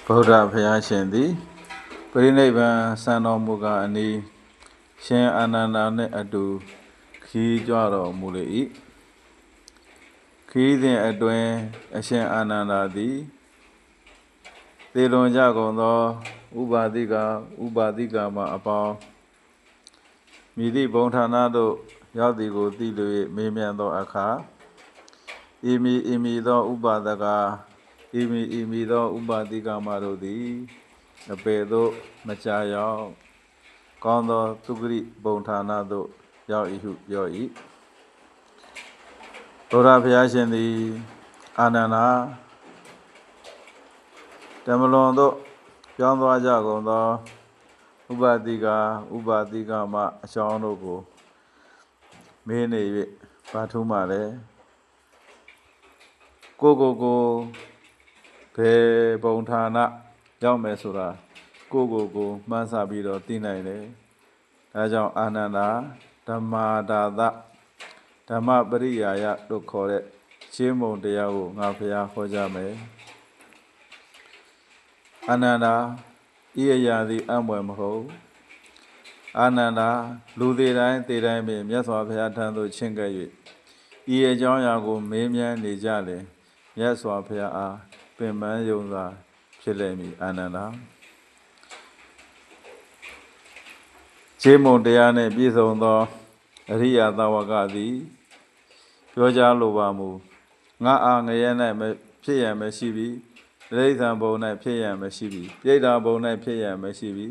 ဗုဒ္ဓဘုရားရှင်သည်ပရိနိဗ္ဗာန်စံတော်မူကာအနီးရှင်အာနန္ဒာနှင့်အတူခီးကြွတော်မူလေ၏ခီးစဉ်အတွင်အရှင်အာနန္ဒာသည်သေလွန်ကြကုန်သောဥပါတိကာမအပေါင်းမိသည့်ဘုံဌာနသို့ရောက်သည်ကိုသိလို့မေးမြန်းသောအခါဤမီသောဥပါဒကဤမီသောဥပါတိကာမတို့သည်အပေသို့မချရောက်ကောင်းသောသုဂရိဘုံဌာနသို့ရောက်၏ဟုပြော၏ဘုရားဘုရားရှင်သည်အာနန္ဒာဓမ္မလွန်သို့ပြောင်းသွားကြကုန်သောဥပါတိကာမအကြောင်းတို့ကိုမေးနေ၍ဘာထူးမှလဲကိုဘယ်ဘုံဌာနရောက်မယ်ဆိုတာကိုမှန်းဆပြီးတော့သိနိုင်တယ်ဒါကြောင့်အာနန္ဒာဓမ္မာဒါသဓမ္မပရိယာယလို့ခေါ်တဲ့ရှင်းမုံတရားကိုငါဘုရားဟောကြားမယ်အာနန္ဒာဤအရာသည်အံ့ဖွယ်မဟုတ်အာနန္ဒာလူသေးတိုင်းပင်မြတ်စွာဘုရားထံသို့ချဉ်ကပ်၍ဤအကြောင်းအရာကိုမေးမြန်းနေကြလေမြတ်စွာဘုရားအားပင်ပန်းယုံစွာဖြစ်လိမ့်မည်အာနန္ဒာခြေမုံတရားနှင့်ပြည့်စုံသောအရိယသာဝကသည်ပြောကြားလိုပါမူငါအားငရဲ၌ဖြစ်ရန်မရှိပြီတိရစ္ဆာန်ဘုံ၌ဖြစ်ရန်မရှိပြီပြိတ္တာဘုံ၌ဖြစ်ရန်မရှိပြီ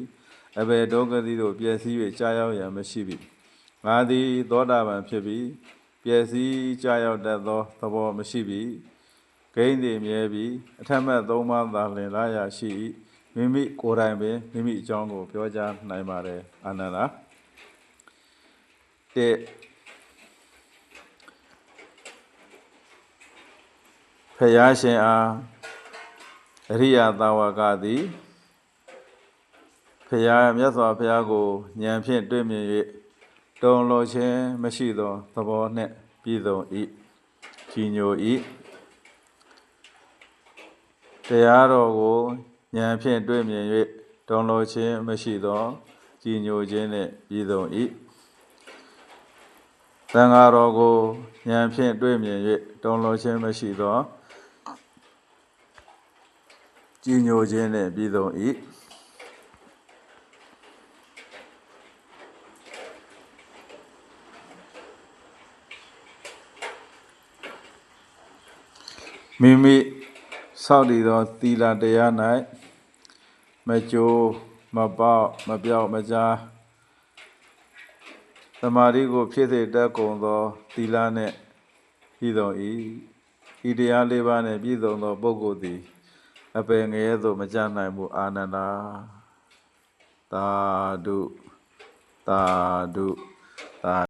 အဘယ်ဒုက္ခတိတို့ပျက်စီး၍ကြာရောက်ရန်မရှိပြီငါသည်သောတာပန်ဖြစ်ပြီပျက်စီးကြာရောက်တတ်သောသဘောမရှိပြီဂိမ်းသည်မြဲပြီအထက်မဲ့သုံးပါးသာလင်လာရရှိ၏မိမိကိုယ်တိုင်ပင်မိမိအကြောင်းကိုပြောကြားနိုင်ပါတယ်အာနန္ဒာဖယားရှင်အားအရိယသာဝကသည်ဖယားမြတ်စွာဘုရားကိုဉာဏ်ဖြင့်တွေ့မြင်၍တုံလိုခြင်းမရှိသောသဘောနှင့်ပြည့်စုံ၏ကြီးညို၏တရားတော်ကိုဉာဏ်ဖြင့်တွေ့မြင်၍တုံလိုခြင်းမရှိသောကြီးညိုခြင်းနှင့်ပြည့်စုံ၏သံဃာတော်ကိုဉာဏ်ဖြင့်တွေ့မြင်၍တုံလိုခြင်းမရှိသောကြီးညိုခြင်းနှင့်ပြည့်စုံ၏မိမိဆောက်တည်သောသီလတရား၌မကြိုးမပေါက်မပြောက်မကြားသမာဓိကိုဖြစ်စေတတ်ကုန်သောသီလနှင့်ပြည့်စုံ၏ဤတရားလေးပါးနှင့်ပြည့်စုံသောပုဂ္ဂိုလ်သည်အပင်ငရဲသို့မကျနိုင်မှုအာနန္ဒာသာဓုသာဓုသာ